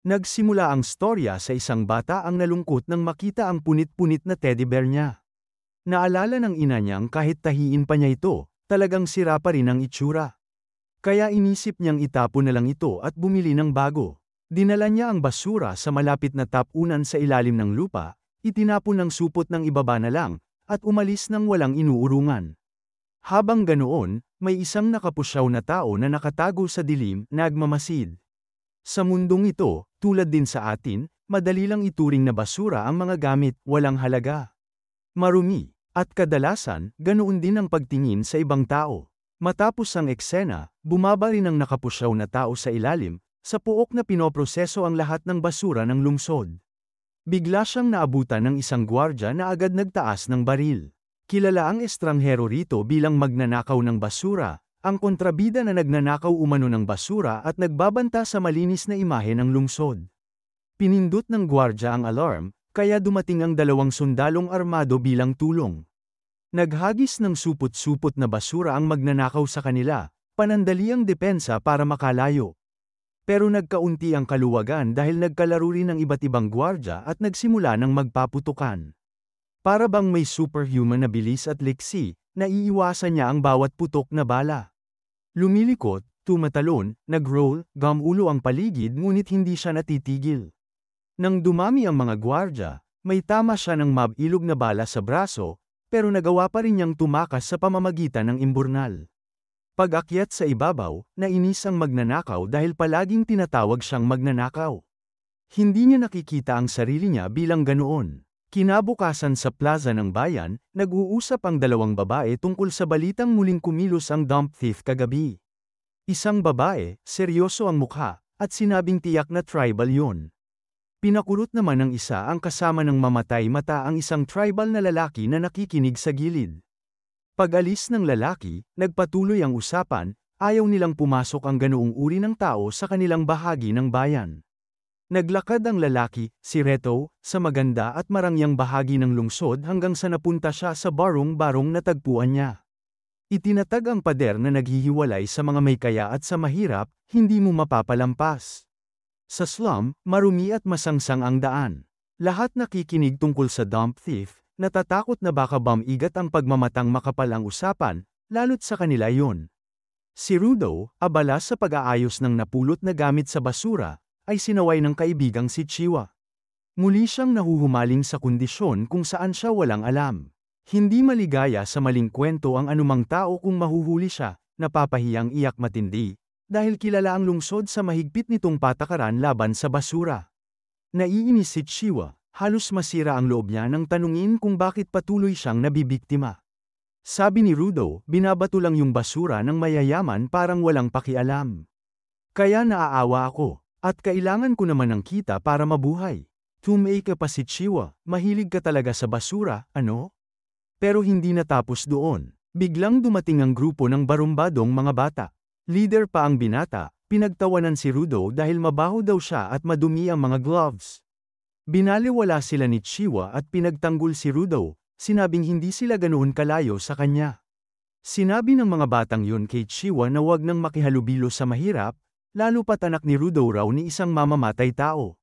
Nagsimula ang storya sa isang bata ang nalungkot nang makita ang punit-punit na teddy bear niya. Naalala ng ina niyang kahit tahiin pa niya ito, talagang sira pa rin ang itsura. Kaya inisip niyang itapon na lang ito at bumili ng bago. Dinala niya ang basura sa malapit na tapunan sa ilalim ng lupa, itinapon ng supot ng ibaba na lang, at umalis nang walang inuurungan. Habang ganoon, may isang nakapusyaw na tao na nakatago sa dilim, nagmamasid. Sa mundong ito, tulad din sa atin, madali lang ituring na basura ang mga gamit, walang halaga. Marumi, at kadalasan, ganoon din ang pagtingin sa ibang tao. Matapos ang eksena, bumaba rin ang nakapusyaw na tao sa ilalim, sa puok na pinoproseso ang lahat ng basura ng lungsod. Bigla siyang naabutan ng isang gwardya na agad nagtaas ng baril. Kilala ang estranghero rito bilang magnanakaw ng basura, ang kontrabida na nagnanakaw umano ng basura at nagbabanta sa malinis na imahe ng lungsod. Pinindot ng gwardya ang alarm, kaya dumating ang 2 sundalong armado bilang tulong. Naghagis ng supot-supot na basura ang magnanakaw sa kanila, panandaliang depensa para makalayo. Pero nagkaunti ang kaluwagan dahil nagkalaro rin ng iba't ibang gwardya at nagsimula ng magpaputukan. Para bang may superhuman na bilis at liksi, naiiwasan niya ang bawat putok na bala. Lumilikot, tumatalon, nag-roll, gamulo ang paligid ngunit hindi siya natitigil. Nang dumami ang mga gwardya, may tama siya ng mabilog na bala sa braso, pero nagawa pa rin niyang tumakas sa pamamagitan ng imburnal. Pag-akyat sa ibabaw, nainis ang magnanakaw dahil palaging tinatawag siyang magnanakaw. Hindi niya nakikita ang sarili niya bilang ganoon. Kinabukasan sa plaza ng bayan, nag-uusap ang 2 babae tungkol sa balitang muling kumilos ang dump thief kagabi. Isang babae, seryoso ang mukha, at sinabing tiyak na tribal yun. Pinakurot naman ng isa ang kasama ng mamatay mata ang isang tribal na lalaki na nakikinig sa gilid. Pag-alis ng lalaki, nagpatuloy ang usapan, ayaw nilang pumasok ang ganoong uri ng tao sa kanilang bahagi ng bayan. Naglakad ang lalaki, si Reto, sa maganda at marangyang bahagi ng lungsod hanggang sa napunta siya sa barong-barong na tagpuan niya. Itinatag ang pader na naghihiwalay sa mga may kaya at sa mahirap, hindi mo mapapalampas. Sa slum, marumi at masangsang ang daan. Lahat nakikinig tungkol sa dump thief, natatakot na baka bamigat ang pagmamatang makapal ang usapan, lalo't sa kanila yon. Si Rudo, abala sa pag-aayos ng napulot na gamit sa basura, ay sinaway ng kaibigang si Chiwa. Muli siyang nahuhumaling sa kondisyon kung saan siya walang alam. Hindi maligaya sa maling kwento ang anumang tao kung mahuhuli siya, napapahiyang iyak matindi, dahil kilala ang lungsod sa mahigpit nitong patakaran laban sa basura. Naiinis si Chiwa, halos masira ang loob niya nang tanungin kung bakit patuloy siyang nabibiktima. Sabi ni Rudo, binabato lang yung basura ng mayayaman parang walang pakialam. Kaya naaawa ako. At kailangan ko naman ng kita para mabuhay. Tumay ka pa si Chiwa, mahilig ka talaga sa basura, ano? Pero hindi natapos doon. Biglang dumating ang grupo ng barumbadong mga bata. Leader pa ang binata, pinagtawanan si Rudo dahil mabaho daw siya at madumi ang mga gloves. Binaliwala sila ni Chiwa at pinagtanggol si Rudo, sinabing hindi sila ganoon kalayo sa kanya. Sinabi ng mga batang yun kay Chiwa na wag nang makihalubilo sa mahirap, lalo pat anak ni Rudo raw ni isang mamamatay tao.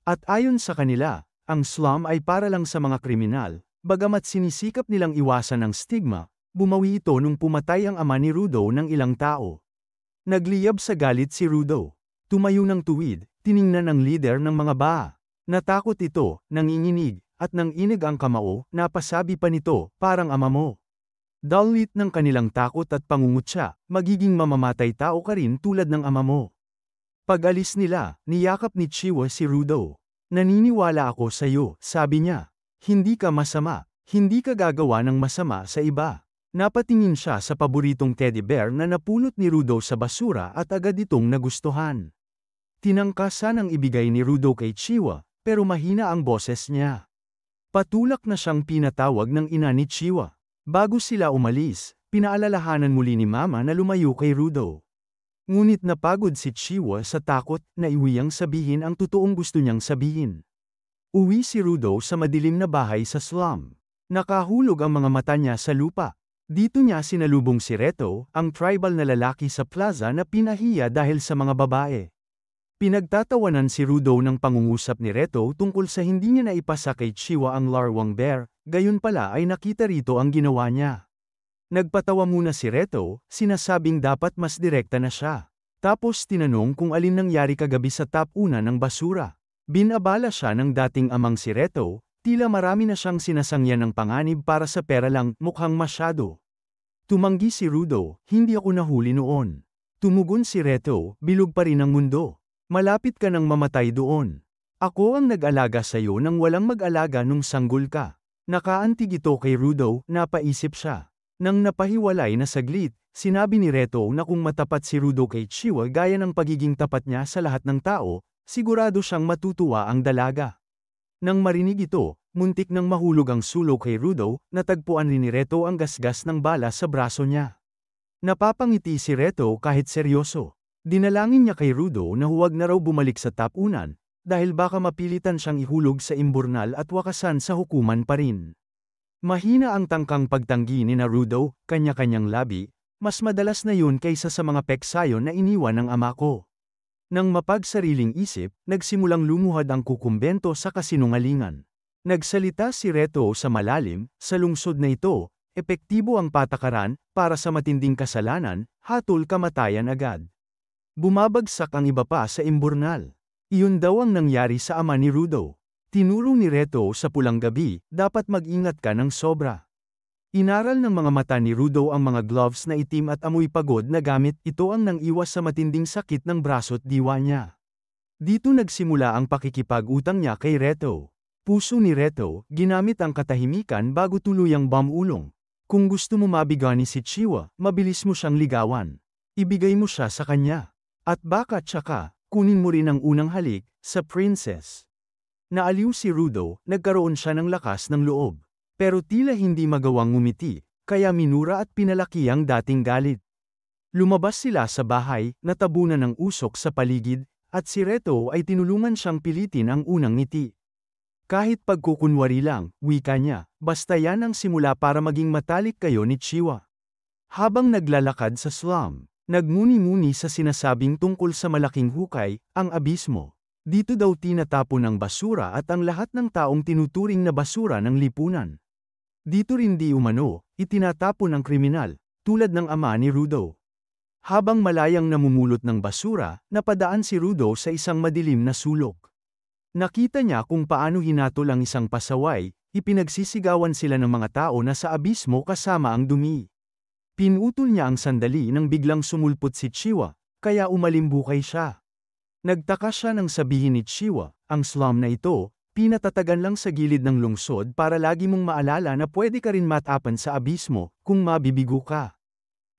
At ayon sa kanila, ang slum ay para lang sa mga kriminal, bagamat sinisikap nilang iwasan ang stigma, bumawi ito nung pumatay ang ama ni Rudo ng ilang tao. Nagliyab sa galit si Rudo. Tumayo ng tuwid, tiningnan ang leader ng mga baa. Natakot ito, nanginginig, at nang inig ang kamao, napasabi pa nito, parang ama mo. Dalit ng kanilang takot at pangungutya, magiging mamamatay tao ka rin tulad ng ama mo. Pag-alis nila, niyakap ni Chiwa si Rudo. Naniniwala ako sa iyo, sabi niya. Hindi ka masama, hindi ka gagawa ng masama sa iba. Napatingin siya sa paboritong teddy bear na napulot ni Rudo sa basura at agad itong nagustuhan. Tinangkasan ang ibigay ni Rudo kay Chiwa, pero mahina ang boses niya. Patulak na siyang pinatawag ng ina ni Chiwa. Bago sila umalis, pinaalalahanan muli ni Mama na lumayo kay Rudo. Ngunit napagod si Chiwa sa takot na iwiyang sabihin ang totoong gusto niyang sabihin. Uwi si Rudo sa madilim na bahay sa slum. Nakahulog ang mga mata niya sa lupa. Dito niya sinalubong si Reto, ang tribal na lalaki sa plaza na pinahiya dahil sa mga babae. Pinagtatawanan si Rudo ng pangungusap ni Reto tungkol sa hindi niya naipasa kay Chiwa ang larwang bear, gayon pala ay nakita rito ang ginawa niya. Nagpatawa muna si Reto, sinasabing dapat mas direkta na siya. Tapos tinanong kung alin nangyari kagabi sa top-una ng basura. Binabala siya ng dating amang si Reto, tila marami na siyang sinasangyan ng panganib para sa pera lang, mukhang masyado. Tumanggi si Rudo, hindi ako nahuli noon. Tumugon si Reto, bilog pa rin ang mundo. Malapit ka nang mamatay doon. Ako ang nag-alaga sa'yo nang walang mag-alaga nung sanggol ka. Nakaantig ito kay Rudo, napaisip siya. Nang napahiwalay na saglit, sinabi ni Reto na kung matapat si Rudo kay Chiwa gaya ng pagiging tapat niya sa lahat ng tao, sigurado siyang matutuwa ang dalaga. Nang marinig ito, muntik nang mahulog ang sulo kay Rudo, natagpuan rin ni Reto ang gasgas ng bala sa braso niya. Napapangiti si Reto kahit seryoso. Dinalangin niya kay Rudo na huwag na raw bumalik sa top-unan, dahil baka mapilitan siyang ihulog sa imburnal at wakasan sa hukuman pa rin. Mahina ang tangkang pagtanggi ni Rudo, kanya-kanyang labi, mas madalas na yun kaysa sa mga peksayon na iniwan ng ama ko. Nang mapagsariling isip, nagsimulang lumuhad ang kukumbento sa kasinungalingan. Nagsalita si Reto sa malalim, sa lungsod na ito, epektibo ang patakaran, para sa matinding kasalanan, hatol kamatayan agad. Bumabagsak ang iba pa sa imburnal. Iyon daw ang nangyari sa ama ni Rudo. Tinuro ni Reto sa pulang gabi, dapat mag-ingat ka ng sobra. Inaral ng mga mata ni Rudo ang mga gloves na itim at amoy pagod na gamit, ito ang nang-iwas sa matinding sakit ng braso't diwa niya. Dito nagsimula ang pakikipag-utang niya kay Reto. Puso ni Reto, ginamit ang katahimikan bago tuluyang bamulong. Kung gusto mo mabigani si Chiwa, mabilis mo siyang ligawan. Ibigay mo siya sa kanya. At baka tsaka, kunin mo rin ang unang halik, sa princess. Naaliw si Rudo, nagkaroon siya ng lakas ng loob. Pero tila hindi magawang ngumiti, kaya minura at pinalaki ang dating galit. Lumabas sila sa bahay, natabunan ng usok sa paligid, at si Reto ay tinulungan siyang pilitin ang unang ngiti. Kahit pagkukunwari lang, wika niya, basta yan ang simula para maging matalik kayo ni Chiwa. Habang naglalakad sa slum, nagmuni-muni sa sinasabing tungkol sa malaking hukay, ang abismo. Dito daw tinatapon ang basura at ang lahat ng taong tinuturing na basura ng lipunan. Dito rin di umano, itinatapon ang kriminal, tulad ng ama ni Rudo. Habang malayang namumulot ng basura, napadaan si Rudo sa isang madilim na sulok. Nakita niya kung paano hinatol ang isang pasaway, ipinagsisigawan sila ng mga tao na sa abismo kasama ang dumi. Pinutol niya ang sandali nang biglang sumulpot si Chiwa, kaya umalimbukay siya. Nagtaka siya nang sabihin ni Chiwa, ang slum na ito, pinatatagan lang sa gilid ng lungsod para lagi mong maalala na pwede ka rin matapan sa abismo, kung mabibigo ka.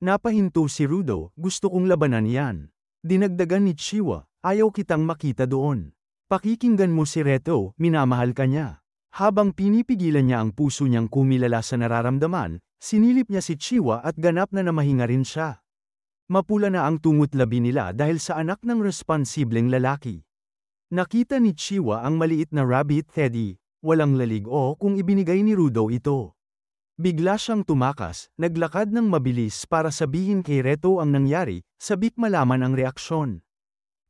Napahinto si Rudo, gusto kong labanan yan. Dinagdagan ni Chiwa, ayaw kitang makita doon. Pakikinggan mo si Reto, minamahal ka niya. Habang pinipigilan niya ang puso niyang kumilala sa nararamdaman, sinilip niya si Chiwa at ganap na namahinga rin siya. Mapula na ang tungot labi nila dahil sa anak ng responsibleng lalaki. Nakita ni Chiwa ang maliit na rabbit teddy, walang lalig o kung ibinigay ni Rudo ito. Bigla siyang tumakas, naglakad ng mabilis para sabihin kay Reto ang nangyari, sabik malaman ang reaksyon.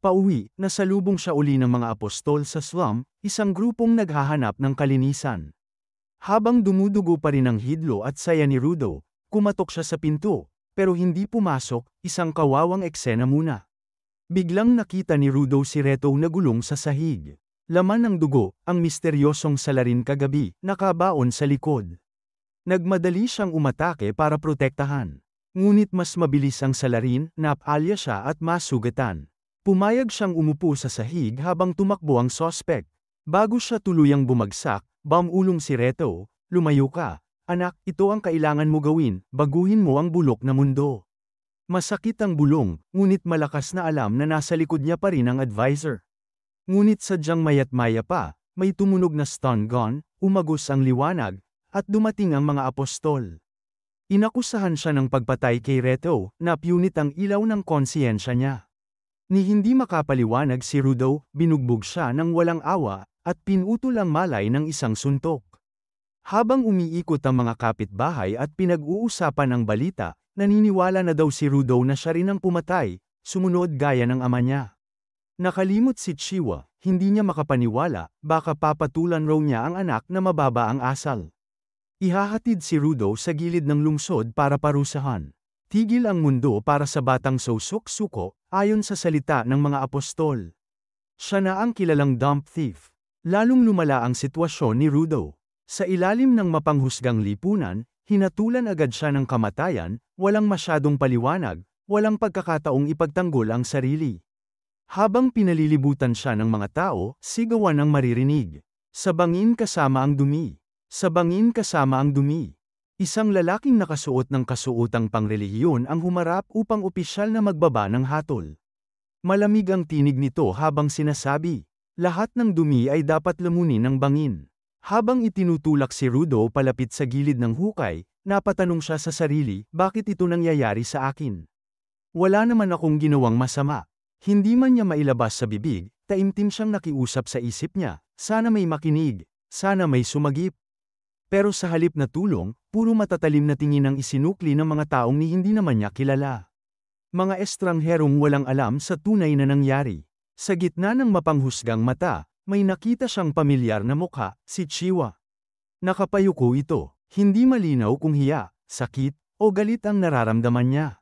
Pauwi, nasalubong siya uli ng mga apostol sa slum, isang grupong naghahanap ng kalinisan. Habang dumudugo pa rin ang hidlo at saya ni Rudo, kumatok siya sa pinto, pero hindi pumasok, isang kawawang eksena muna. Biglang nakita ni Rudo si Reto na gulong sa sahig. Laman ng dugo, ang misteryosong salarin kagabi, nakabaon sa likod. Nagmadali siyang umatake para protektahan. Ngunit mas mabilis ang salarin, napalya siya at masugatan. Pumayag siyang umupo sa sahig habang tumakbo ang sospek. Bago siya tuluyang bumagsak, bamulong si Reto, lumayo ka. Anak, ito ang kailangan mo gawin, baguhin mo ang bulok na mundo. Masakit ang bulong, ngunit malakas na alam na nasa likod niya pa rin ang advisor. Ngunit sadyang mayat-maya pa, may tumunog na stun gun, umagos ang liwanag, at dumating ang mga apostol. Inakusahan siya ng pagpatay kay Reto, napunit ang ilaw ng konsiyensya niya. Ni hindi makapaliwanag si Rudo, binugbog siya ng walang awa, at pinutol ang malay ng isang suntok. Habang umiikot ang mga kapitbahay at pinag-uusapan ang balita, naniniwala na daw si Rudo na siya rin ang pumatay, sumunod gaya ng ama niya. Nakalimot si Chiwa, hindi niya makapaniwala, baka papatulan raw niya ang anak na mababa ang asal. Ihahatid si Rudo sa gilid ng lungsod para parusahan. Tigil ang mundo para sa batang Sosok-suko, ayon sa salita ng mga apostol. Siya na ang kilalang dump thief. Lalong lumala ang sitwasyon ni Rudo. Sa ilalim ng mapanghusgang lipunan, hinatulan agad siya ng kamatayan, walang masyadong paliwanag, walang pagkakataong ipagtanggol ang sarili. Habang pinalilibutan siya ng mga tao, sigawan ang maririnig. Sa bangin kasama ang dumi. Sa bangin kasama ang dumi. Isang lalaking nakasuot ng kasuotang pangrelihiyon ang humarap upang opisyal na magbaba ng hatol. Malamig ang tinig nito habang sinasabi, lahat ng dumi ay dapat lamunin ng bangin. Habang itinutulak si Rudo palapit sa gilid ng hukay, napatanong siya sa sarili, bakit ito nangyayari sa akin? Wala naman akong ginawang masama. Hindi man niya mailabas sa bibig, taimtim siyang nakiusap sa isip niya, sana may makinig, sana may sumagip. Pero sa halip na tulong, puro matatalim na tingin ang isinukli ng mga taong ni hindi naman niya kilala. Mga estrangherong walang alam sa tunay na nangyari. Sa gitna ng mapanghusgang mata, may nakita siyang pamilyar na mukha, si Chiwa. Nakapayuko ito, hindi malinaw kung hiya, sakit, o galit ang nararamdaman niya.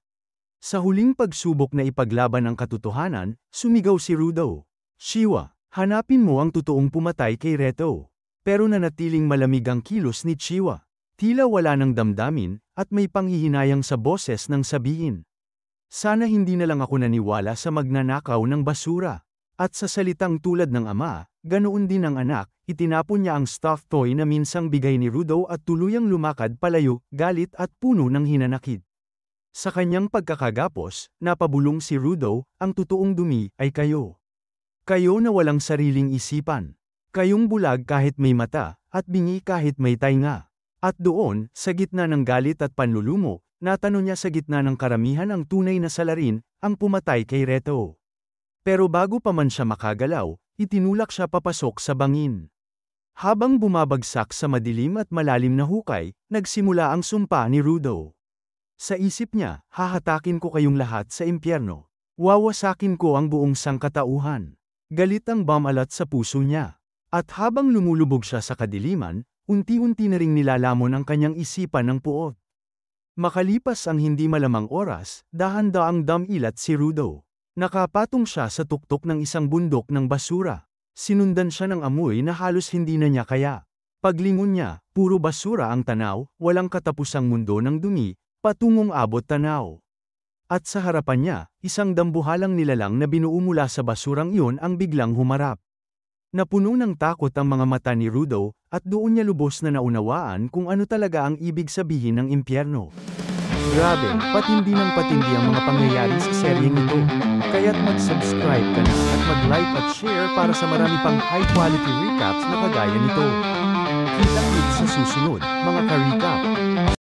Sa huling pagsubok na ipaglaban ang katotohanan, sumigaw si Rudo. Chiwa, hanapin mo ang totoong pumatay kay Reto. Pero nanatiling malamig ang kilos ni Chiwa. Tila wala ng damdamin, at may panghihinayang sa boses ng sabihin. Sana hindi na lang ako naniwala sa magnanakaw ng basura. At sa salitang tulad ng ama, ganoon din ang anak, itinapon niya ang stuffed toy na minsang bigay ni Rudo at tuluyang lumakad palayo, galit at puno ng hinanakit. Sa kanyang pagkakagapos, napabulong si Rudo, ang totoong dumi ay kayo. Kayo na walang sariling isipan. Kayong bulag kahit may mata, at bingi kahit may tainga. At doon, sa gitna ng galit at panlulumo, natanong niya sa gitna ng karamihan ang tunay na salarin, ang pumatay kay Reto. Pero bago pa man siya makagalaw, itinulak siya papasok sa bangin. Habang bumabagsak sa madilim at malalim na hukay, nagsimula ang sumpa ni Rudo. Sa isip niya, hahatakin ko kayong lahat sa impyerno. Wawasakin ko ang buong sangkatauhan. Galit ang bamalat sa puso niya. At habang lumulubog siya sa kadiliman, unti-unti na ring nilalamon ang kanyang isipan ng puot. Makalipas ang hindi malamang oras, dahan-daang damilat si Rudo. Nakapatong siya sa tuktok ng isang bundok ng basura. Sinundan siya ng amoy na halos hindi na niya kaya. Paglingon niya, puro basura ang tanaw, walang katapusang mundo ng dumi, patungong abot tanaw. At sa harapan niya, isang dambuhalang nilalang na binuo mula sa basurang iyon ang biglang humarap. Napuno ng takot ang mga mata ni Rudo, at doon niya lubos na naunawaan kung ano talaga ang ibig sabihin ng impyerno. Grabe, patindi ng patindi ang mga pangyayari sa seryeng ito. Kaya't mag-subscribe ka na at mag-like at share para sa marami pang high-quality recaps na kagaya nito. Kita-kits sa susunod, mga ka-recap.